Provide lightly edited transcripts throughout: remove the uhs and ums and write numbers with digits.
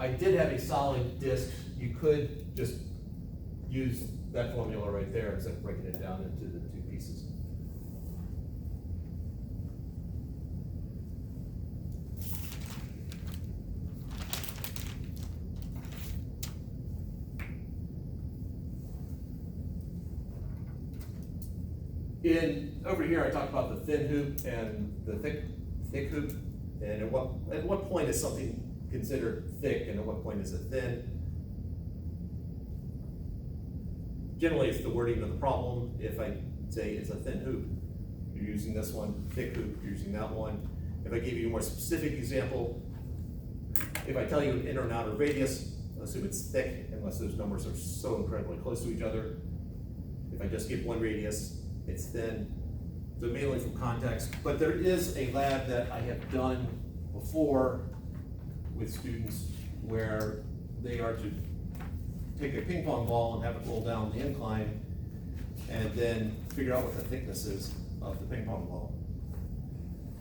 I did have a solid disk, you could just use that formula right there instead of breaking it down into the two pieces. Over here, I talked about the thin hoop and the thick hoop, and at what point is something considered thick and at what point is it thin? Generally, it's the wording of the problem. If I say it's a thin hoop, you're using this one, thick hoop, you're using that one. If I give you a more specific example, if I tell you an inner and outer radius, assume it's thick unless those numbers are so incredibly close to each other. If I just give one radius, it's thin. So mainly from context, but there is a lab that I have done before with students where they are to take a ping pong ball and have it roll down the incline and then figure out what the thickness is of the ping pong ball.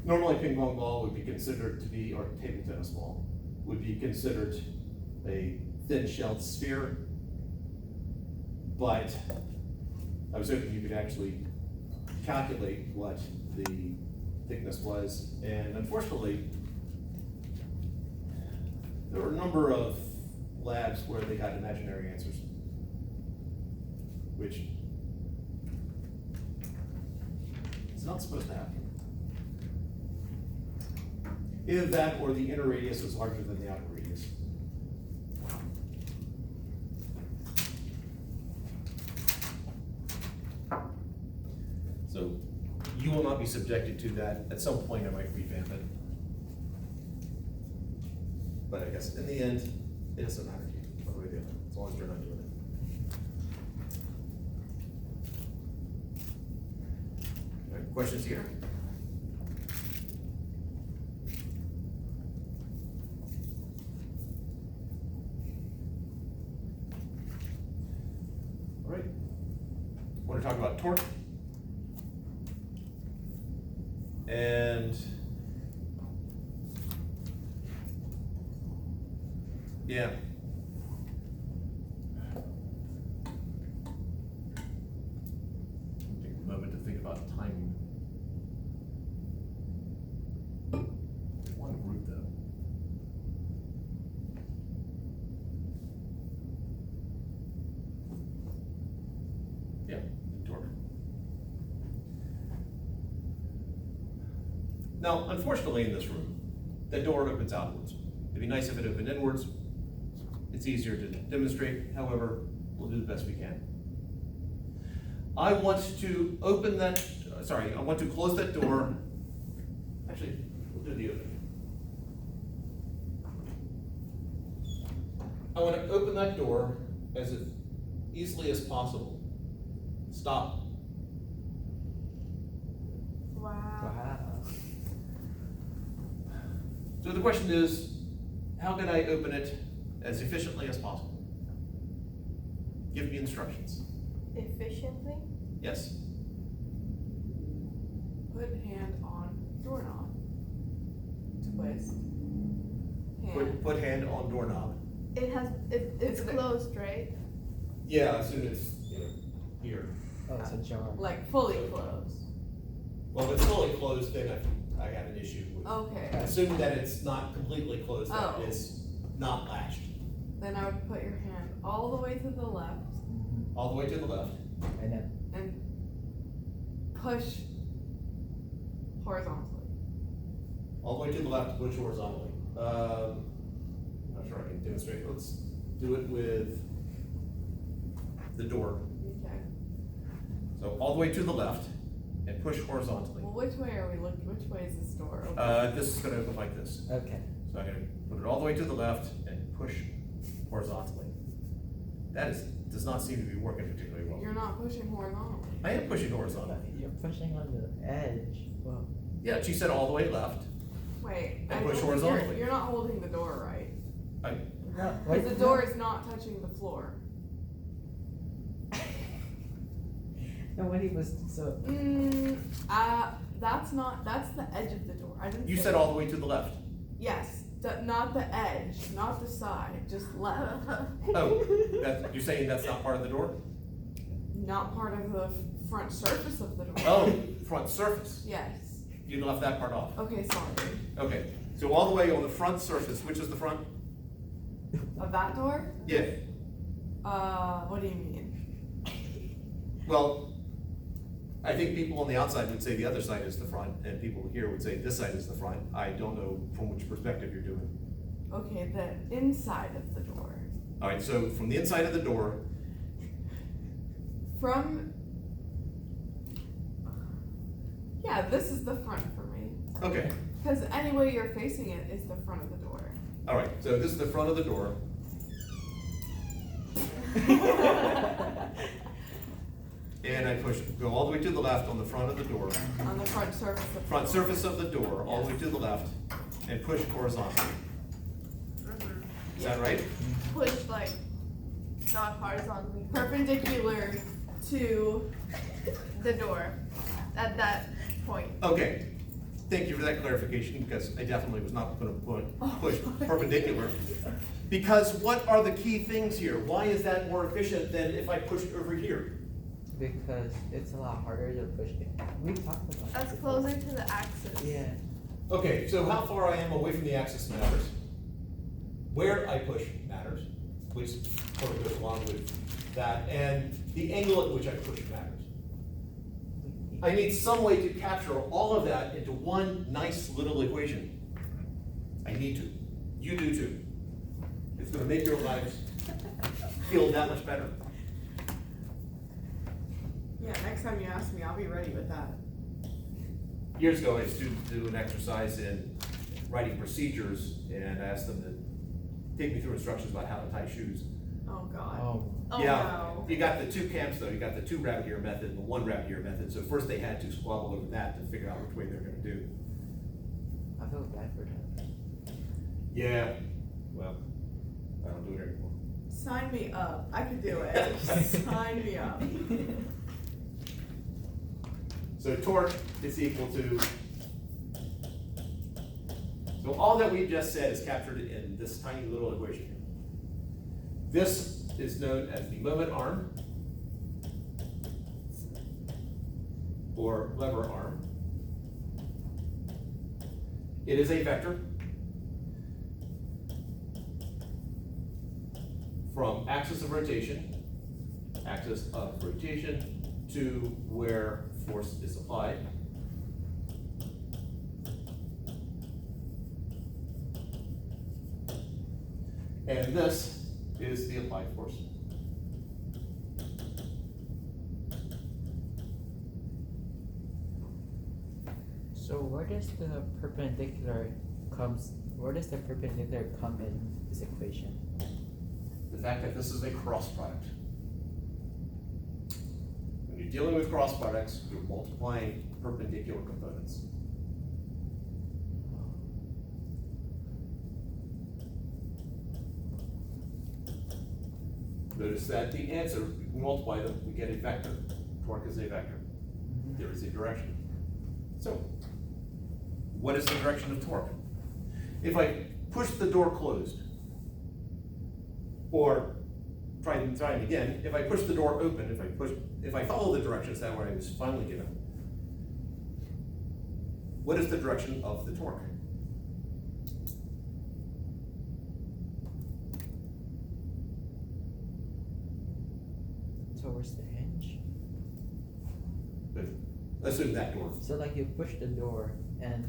Normally, ping pong ball would be considered to be, or table tennis ball, would be considered a thin shelled sphere, but I was hoping you could actually calculate what the thickness was, and unfortunately, there were a number of labs where they got imaginary answers, which is not supposed to happen. Either that or the inner radius is larger than the outer radius. So you will not be subjected to that. At some point I might revamp it. But I guess in the end, it doesn't matter to you, what do we do, as long as you're not doing it. All right, questions here? All right, want to talk about torque? And yeah. Take a moment to think about timing. One group though. Yeah, torque. Now, unfortunately in this room, the door opens outwards. It'd be nice if it opened inwards. It's easier to demonstrate, however, we'll do the best we can. I want to open that, I want to close that door. Actually, we'll do the opening. I want to open that door as easily as possible. Stop. Wow. So the question is, how can I open it as efficiently as possible? Give me instructions. Efficiently? Yes. Put hand on doorknob. Twist. Put hand on doorknob. It's closed, right? Yeah, as soon as here. Oh, it's a jar. Like fully closed. Well, if it's fully closed, then I have an issue with. Okay. Assuming that it's not completely closed, that Oh. it's not latched. Then I would put your hand all the way to the left All the way to the left. And then and push horizontally. All the way to the left, push horizontally. Not sure I can demonstrate. Let's do it with the door. Okay. So all the way to the left and push horizontally. Well, which way are we looking? Which way is this door open? This is going to open like this. okay. So I'm going to put it all the way to the left and push horizontally. That does not seem to be working particularly well. You're not pushing horizontally. I am pushing horizontally. You're pushing on the edge. Well, Yeah, she said all the way left. Wait. And I push don't think horizontally. You're not holding the door right. no, Because the door is not touching the floor. Nobody was so. That's the edge of the door. I didn't You say said all the way to the left. Yes, not the edge, not the side, just left. Oh, you're saying that's not part of the door? Not part of the front surface of the door. Oh, front surface. Yes. You left that part off. Okay, sorry. Okay, so all the way on the front surface, which is the front? Of that door? Yeah. What do you mean? Well, I think people on the outside would say the other side is the front, and people here would say this side is the front. I don't know from which perspective you're doing. Okay, the inside of the door. All right, so from the inside of the door, Yeah, this is the front for me. okay, Because any way you're facing it is the front of the door. all right, so this is the front of the door. And I go all the way to the left on the front of the door, On the front surface of the front door. surface of the door, all the way to the left, and push horizontally. Is that right? Push like not horizontally. Perpendicular to The door at that point. Okay, thank you for that clarification, because I definitely was not gonna push perpendicular. Because what are the key things here? Why is that more efficient than if I pushed over here? Because it's a lot harder to push it. We talked about That's it before. closer to the axis. Yeah. Okay, so how far I am away from the axis matters. Where I push matters, which sort of goes along with that, and the angle at which I push matters. I need some way to capture all of that into one nice little equation. I need to. You do too. It's gonna make your lives feel that much better. Yeah, next time you ask me, I'll be ready with that. Years ago, I used to do an exercise in writing procedures, and I asked them to take me through instructions about how to tie shoes. Oh, God. Oh, Oh Yeah, no. you got the two camps though, you got the 2 rabbit ear method and the 1 rabbit ear method, so first they had to squabble over that to figure out which way they're gonna do. I feel bad for them. Yeah, well, I don't do it anymore. Sign me up. I could do it. Sign me up. So torque is equal to, so all that we just said is captured in this tiny little equation here. This is known as the moment arm, or lever arm. It is a vector from axis of rotation to where force is applied. And this is the applied force. So where does the perpendicular come in this equation? The fact that this is a cross product. When you're dealing with cross products, you're multiplying perpendicular components. Notice that the answer, we multiply them, we get a vector. Torque is a vector. There is a direction. So, what is the direction of torque? If I push the door closed, or try it again, if I push the door open, if I follow the directions that way I was finally given, what is the direction of the torque? Towards the hinge. Good. Assume that door. So like you push the door and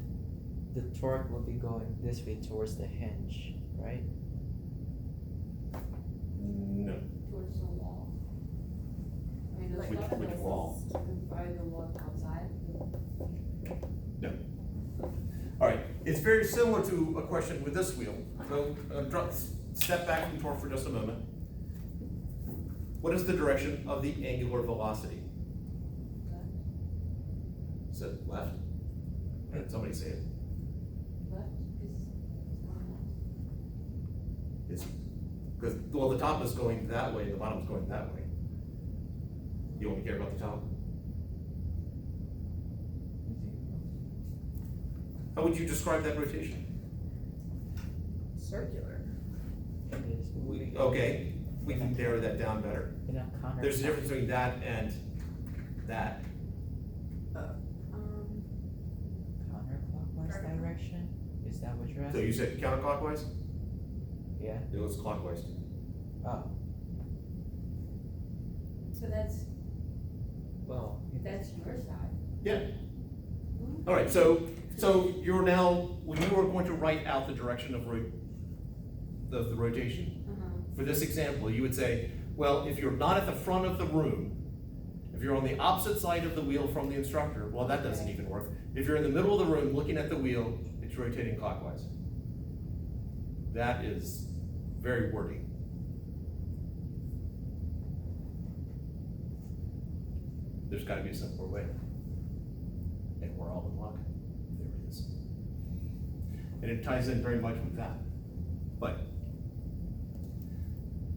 the torque will be going this way towards the hinge, right? No. Towards the wall. I mean, Which- there's nothing which that wall? says by the wall outside. No. All right, it's very similar to a question with this wheel. So, step back from torque for just a moment. What is the direction of the angular velocity? Is it left? Or did somebody say it? Left is It's, because, well, the top is going that way, the bottom is going that way. You only care about the top? How would you describe that rotation? circular. It is moving. Okay, we can narrow that down better. In a counter. There's a difference between that and that. Counterclockwise direction? Is that what you're So asking? you said counterclockwise? Yeah. It was clockwise. Oh, So that's well. your side. Yeah. All right, so you're now, when you are going to write out the direction of the rotation, for this example, you would say, well, if you're not at the front of the room, if you're on the opposite side of the wheel from the instructor, well, that doesn't even work. If you're in the middle of the room looking at the wheel, it's rotating clockwise. That is very wordy. There's gotta be a simpler way. And we're all in luck. There it is. And it ties in very much with that. But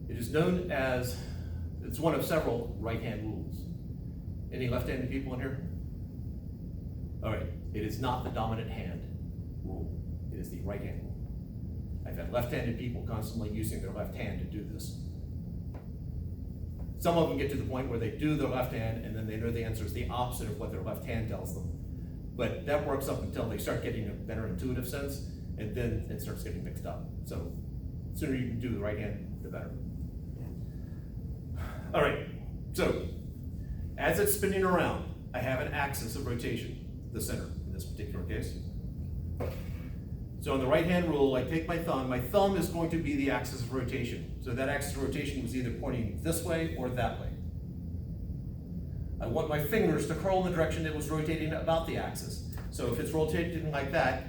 it is known as, it's one of several right-hand rules. Any left-handed people in here? All right, it is not the dominant hand rule. It is the right-hand rule. I've had left-handed people constantly using their left hand to do this. Some of them get to the point where they do their left hand and then they know the answer is the opposite of what their left hand tells them. But that works up until they start getting a better intuitive sense, and then it starts getting mixed up. So the sooner you can do the right hand, the better. All right, so as it's spinning around, I have an axis of rotation, the center in this particular case. So on the right-hand rule, I take my thumb is going to be the axis of rotation. So that axis of rotation was either pointing this way or that way. I want my fingers to curl in the direction it was rotating about the axis. So if it's rotating like that,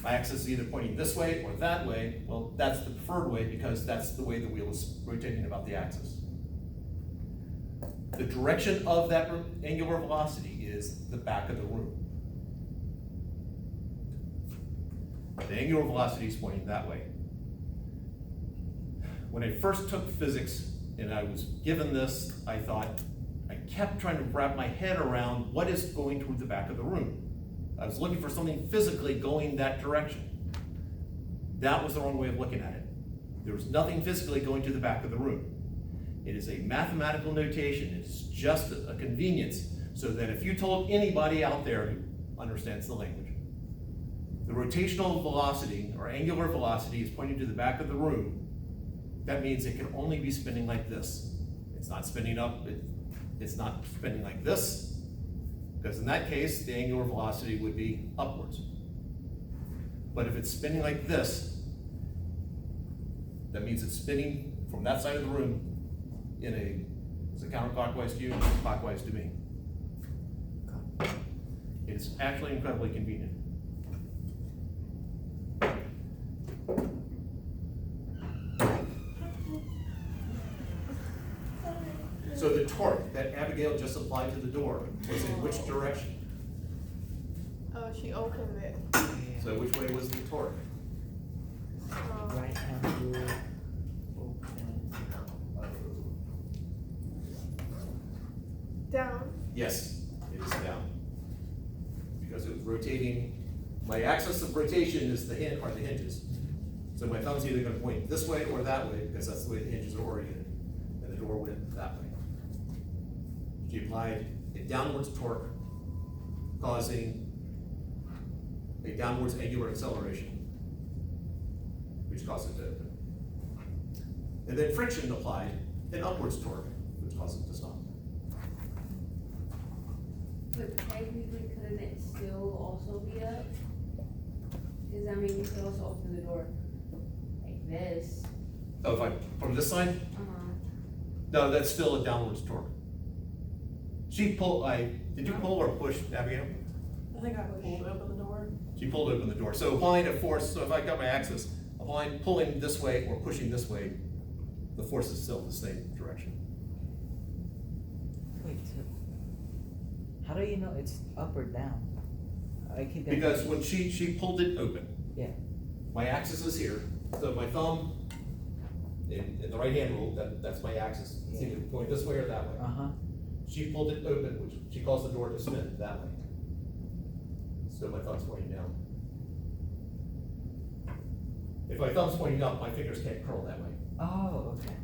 my axis is either pointing this way or that way. Well, that's the preferred way because that's the way the wheel is rotating about the axis. The direction of that angular velocity is the back of the room. The angular velocity is pointing that way. When I first took physics and I was given this, I kept trying to wrap my head around what is going toward the back of the room. I was looking for something physically going that direction. That was the wrong way of looking at it. There was nothing physically going to the back of the room. It is a mathematical notation. It's just a convenience so that if you told anybody out there who understands the language, the rotational velocity or angular velocity is pointing to the back of the room, that means it can only be spinning like this. It's not spinning up, it's not spinning like this, because in that case, the angular velocity would be upwards. But if it's spinning like this, that means it's spinning from that side of the room it's a counterclockwise to you, clockwise to me. It's actually incredibly convenient. So the torque that Abigail just applied to the door was in which direction? Oh, she opened it. So which way was the torque? Right hand rule, open. Down. Yes, it is down. Because it was rotating. My axis of rotation is the hinges. So my thumb's either gonna point this way or that way because that's the way the hinges are oriented. And the door went that way. She applied a downwards torque causing a downwards angular acceleration, which caused it to open. And then friction applied an upwards torque, which caused it to stop. But technically, couldn't it still also be up? Because I mean, you could also open the door like this. Oh, if I, from this side? No, that's still a downwards torque. Did you pull or push, Abigail? I think I pulled open the door. She pulled open the door. So applying a force, so if I got my axis, pulling this way or pushing this way, the force is still the same direction. Wait, so how do you know it's up or down? I keep getting. Because when she pulled it open, Yeah, my axis is here, so my thumb, in the right hand rule, that's my axis. It's either going this way or that way. uh-huh, She pulled it open, which she caused the door to spin that way. So my thumb's pointing down. If my thumb's pointing up, my fingers can't curl that way. Oh, okay.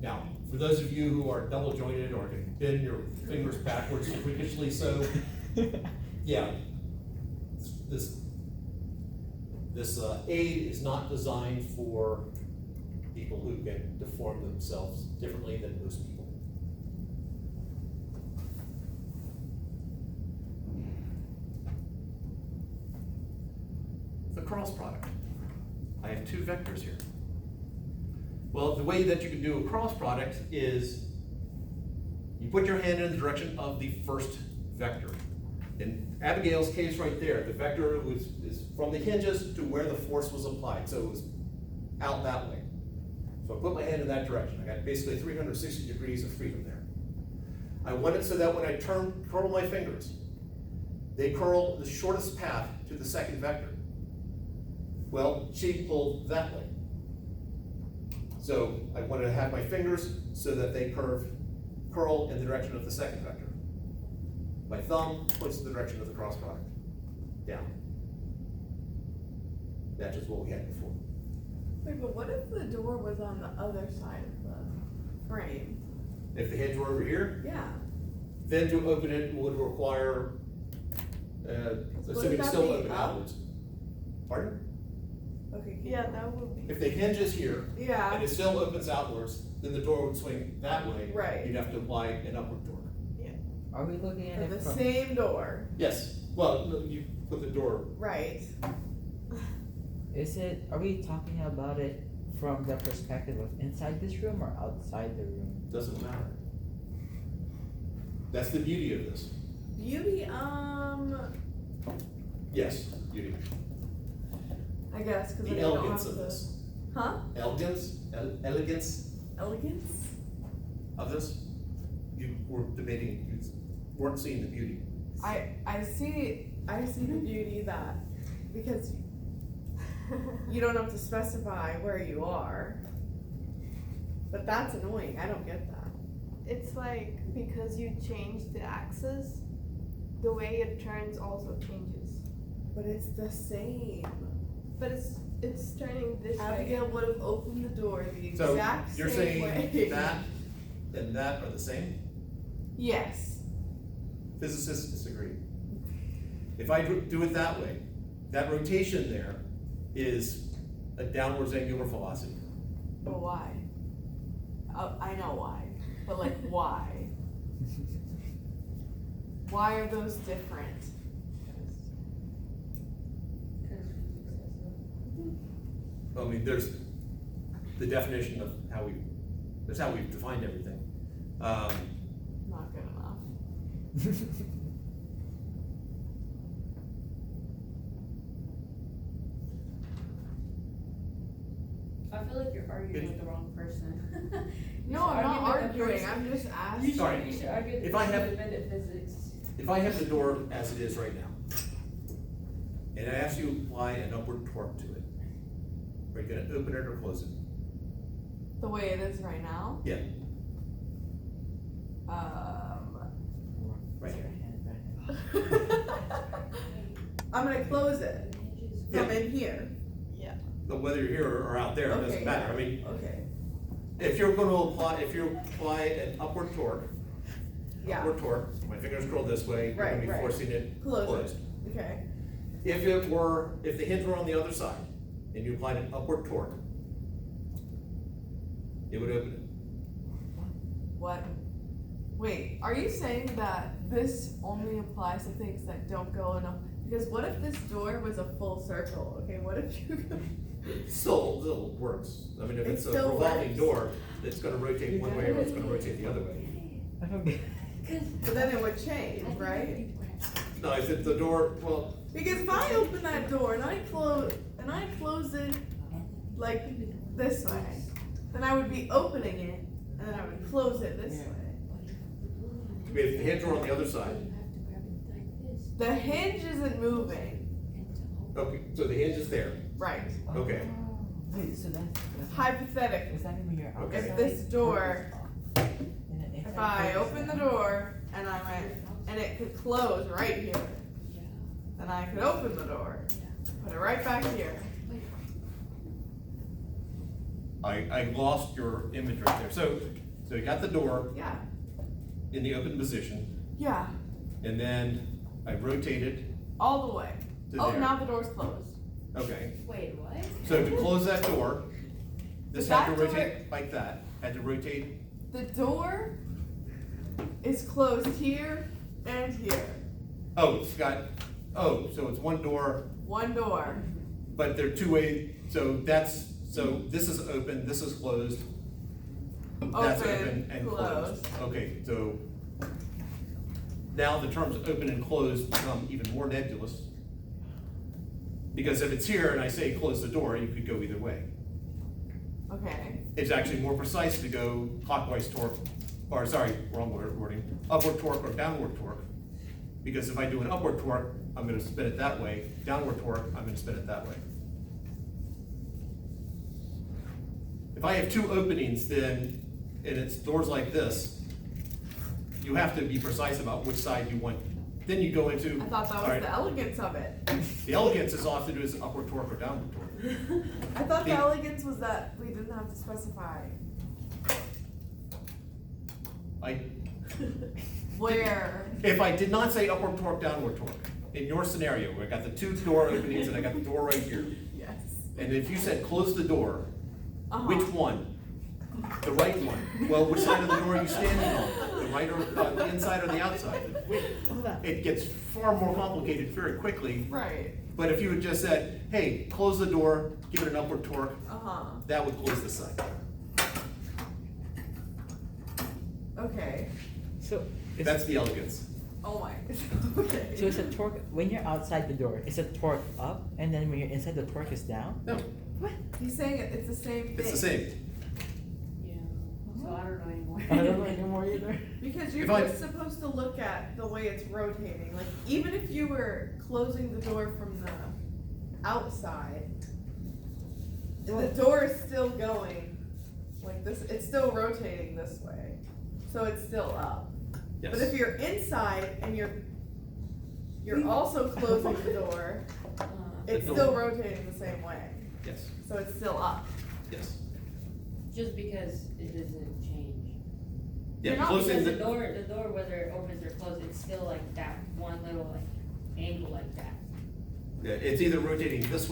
Now, for those of you who are double jointed or can bend your fingers backwards freakishly so, yeah, this aid is not designed for people who can deform themselves differently than most people. The cross product. I have two vectors here. Well, the way that you can do a cross product is you put your hand in the direction of the first vector. In Abigail's case right there, the vector is from the hinges to where the force was applied, so it was out that way. So I put my hand in that direction. I got basically 360 degrees of freedom there. I want it so that when I curl my fingers, they curl the shortest path to the second vector. Well, she pulled that way. So I wanted to have my fingers so that they curl in the direction of the second vector. My thumb points in the direction of the cross product, down. That's just what we had before. Wait, but what if the door was on the other side of the frame? If the hinge were over here, Yeah. then to open it would require, assuming it's that still be open up? outwards. Pardon? Okay. Yeah, that would be. If the hinge is here, and Yeah. it still opens outwards, then the door would swing that way. Right. You'd have to apply an upward torque. Are we looking at For it the from? same door. Yes, well, no, you put the door, Right. Are we talking about it from the perspective of inside this room or outside the room? doesn't matter. That's the beauty of this. Beauty, Yes, beauty. I guess, because The then you don't elegance have of to. this. Huh? Elegance Elegance? of this. You were debating, you weren't seeing the beauty. I see the beauty that, because you don't have to specify where you are. But that's annoying, I don't get that. It's like because you change the axis, the way it turns also changes. But it's the same. But it's turning this Abigail way. would have opened the door the So exact you're same way. saying that and that are the same? Yes. Physicists disagree. If I do it that way, that rotation there is a downwards angular velocity. But why? I know why. But like, why? Why are those different? I mean, there's the definition of that's how we've defined everything. Not good enough. I feel like you're arguing with the wrong person. You No, should I'm not argue with the arguing. person- I'm just You asking. Sorry. should argue with the If I person have- who invented physics. If I have the door as it is right now, and I ask you to apply an upward torque to it, are you gonna open it or close it? The way it is right now. Yeah. Raise your hand, I'm gonna close it from Yeah. in here. But whether you're here or out there, it Okay, doesn't matter. I yeah. mean, Okay. if you apply an upward torque, Yeah. my fingers curl this way, you're gonna Right, be right. forcing it Close it. closed. Okay. If the hinge were on the other side, and you applied an upward torque, it would open it. What? Wait, are you saying that this only applies to things that don't go enough? Because what if this door was a full circle? Okay, what if you? It still works. I mean, if It it's a still revolving works. door, it's gonna rotate one way or it's gonna rotate the other way. I don't get. But then it would change, right? No, if it's the door, well, Because if I open that door and I close it like this way, then I would be opening it and then I would close it this way. if the hinge were on the other side, The hinge isn't moving. okay, so the hinge is there. Right. Okay. Oh, wait, so that's Hypothetically, is that gonna be your Okay. outside? if this door, And then if inside I focus open the on- door and I went, and it could close right here, then I could open the door, put it right back here. I lost your image right there. So you got the door Yeah, in the open position, yeah, and then I rotated all the way. to Oh, there. now the door's closed. Okay, Wait, what? so to close that door, this But had to that door- rotate like that, had to rotate, The door is closed here and here. oh, it's got, oh, so it's one door, One door. but they're two-way, so this is open, this is closed. That's Open, open and closed. closed. Okay, so now the terms open and closed become even more nebulous. Because if it's here and I say close the door, you could go either way. Okay. It's actually more precise to go clockwise torque, or sorry, wrong wording, upward torque or downward torque. Because if I do an upward torque, I'm gonna spin it that way, downward torque, I'm gonna spin it that way. If I have two openings, then, and it's doors like this, you have to be precise about which side you want. Then you go into. I thought that was all right, the elegance of it. the elegance is all I have to do is upward torque or downward torque. I thought the The- elegance was that we didn't have to specify where. If I did not say upward torque, downward torque, in your scenario, where I got the two door openings and I got the door right here, Yes. and if you said close the door, Uh-huh. which one? The right one. Well, which side of the door are you standing on? The right or the inside or the outside? Hold on. It gets far more complicated very quickly. Right. But if you had just said, hey, close the door, give it an upward torque, Uh-huh. that would close the side. Okay. So, it's, That's the elegance. Oh my. Okay. so it's a torque, when you're outside the door, it's a torque up, and then when you're inside, the torque is down? No, What? He's saying it's the same thing. it's the same. Yeah, so I don't know anymore. I don't know anymore either. Because you're If I- just supposed to look at the way it's rotating. Like, even if you were closing the door from the outside, the door is still going like this. It's still rotating this way. So it's still up. Yes. But if you're inside and you're also closing the door, it's The still door. rotating the same way. Yes, So it's still up. yes. Just because it doesn't change. Yeah, You're not- closing Because the, the door, whether it opens or closes, it's still like that one little like angle like that. yeah, it's either rotating this way